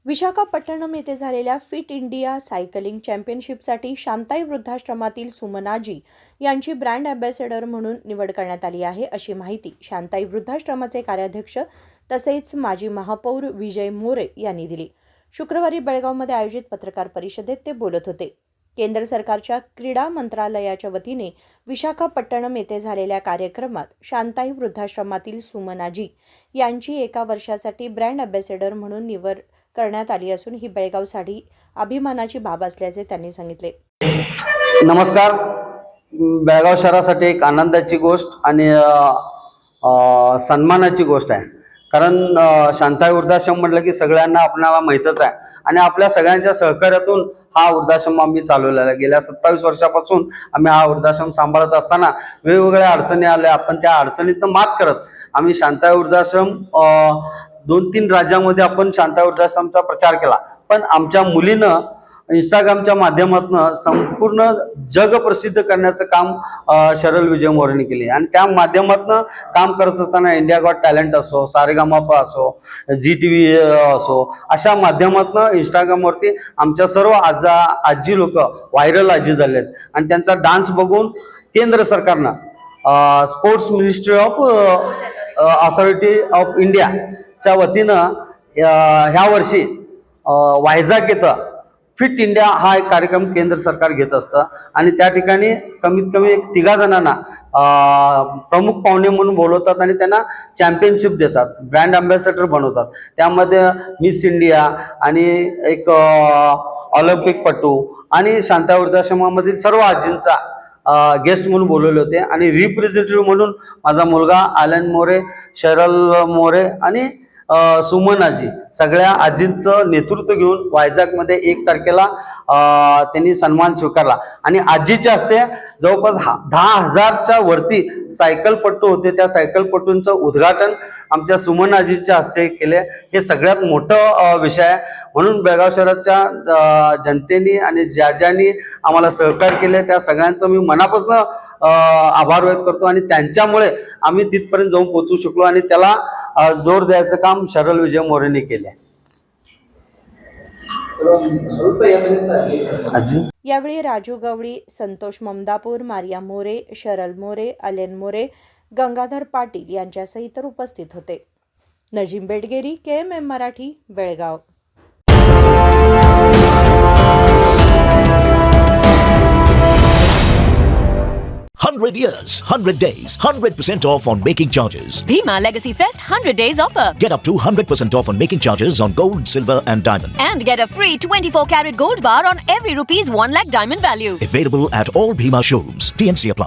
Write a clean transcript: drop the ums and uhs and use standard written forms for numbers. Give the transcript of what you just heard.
विशाखापट्टणम येथे झालेल्या fit India cycling चॅम्पियनशिपसाठी Shantai वृद्धाश्रमातील सुमनाजी यांची ब्रँड अँबॅसेडर म्हणून निवड करण्यात आली आहे, अशी माहिती शांताई वृद्धाश्रमाचे कार्याध्यक्ष तसेच माजी महापौर विजय मोरे यांनी दिली. शुक्रवारी बेळगावमध्ये आयोजित पत्रकार परिषदेत ते बोलत होते. केंद्र सरकारच्या क्रीडा मंत्रालयाच्या वतीने विशाखापट्टणम येथे झालेल्या कार्यक्रमात शांताई वृद्धाश्रमातील सुमनाजी यांची एका वर्षासाठी ब्रँड अँबॅसेडर म्हणून निवड करण्यात आली असून ही बेळगावसाठी अभिमानाची बाब असल्याचे त्यांनी सांगितले. नमस्कार. बेळगाव शहरासाठी एक आनंदाची गोष्ट आणि सन्मानाची गोष्ट आहे. कारण शांताई वृद्धाश्रम म्हटलं की सगळ्यांना आपल्याला माहीतच आहे आणि आपल्या सगळ्यांच्या सहकार्यातून हा वृद्धाश्रम आम्ही चालवलेला आहे. गेल्या 27 वर्षापासून आम्ही हा वृद्धाश्रम सांभाळत असताना वेगवेगळ्या अडचणी आल्या, आपण त्या अडचणीतनं मात करत आम्ही शांताई वृद्धाश्रम 2-3 राज्यामध्ये आपण शांताई वृद्धाश्रमचा प्रचार केला. पण आमच्या मुलीनं इंस्टाग्रामच्या माध्यमातून संपूर्ण जग प्रसिद्ध करण्याचं काम शरल विजय मोरेने केले आणि त्या माध्यमातून काम करत असताना इंडिया गॉट टॅलेंट असो, सारेगामापा असो, ZTV असो, अशा माध्यमातून इंस्टाग्रामवरती आमच्या सर्व आजी लोक व्हायरल आजी झाले आहेत आणि त्यांचा डान्स बघून केंद्र सरकारनं sports ministry of authority of इंडियाच्या वतीनं ह्या वर्षी वायझाग येतं फिट इंडिया हा एक कार्यक्रम केंद्र सरकार घेत असतं आणि त्या ठिकाणी कमीत कमी 3 जणांना प्रमुख पाहुणे म्हणून बोलवतात आणि त्यांना चॅम्पियनशिप देतात, ब्रँड अँबॅसेडर बनवतात. त्यामध्ये मिस इंडिया आणि एक ऑलिम्पिकपटू आणि शांताई वृद्धाश्रमामधील सर्व आजींचा गेस्ट म्हणून बोलवले होते आणि रिप्रेझेंटेटिव्ह म्हणून माझा मुलगा आलन मोरे, शरल मोरे आणि सुमनाजी सगळ्या आजींचं नेतृत्व घेऊन वायझागमध्ये 1 तारखेला त्यांनी सन्मान स्वीकारला आणि आजीच्या हस्ते जवळपास 10,000च्या वरती सायकलपट्टू होते. त्या सायकलपट्टूंचं उद्घाटन आमच्या सुमनाजीच्या हस्ते केले. हे सगळ्यात मोठं विषय आहे. म्हणून बेळगाव शहराच्या जनतेने आणि ज्यांनी आम्हाला सहकार्य केले त्या सगळ्यांचं मी मनापासून आभार व्यक्त करतो आणि त्यांच्यामुळे आम्ही तिथपर्यंत जाऊन पोहोचू शकलो आणि त्याला जोर द्यायचं काम शरल विजय मोरेने केले. यावेळी राजू गवळी, संतोष ममदापूर, मारिया मोरे, शरल मोरे, अलेन मोरे, गंगाधर पाटील यांच्यासह इतर उपस्थित होते. Nazim बेडगेरी, KMM Marathi, Belgaum. 100 years, 100 days, 100% off on making charges. Bhima Legacy Fest 100 days offer. Get up to 100% off on making charges on gold, silver and diamond. And get a free 24 karat gold bar on every ₹1 lakh diamond value. Available at all Bhima showrooms. TNC apply.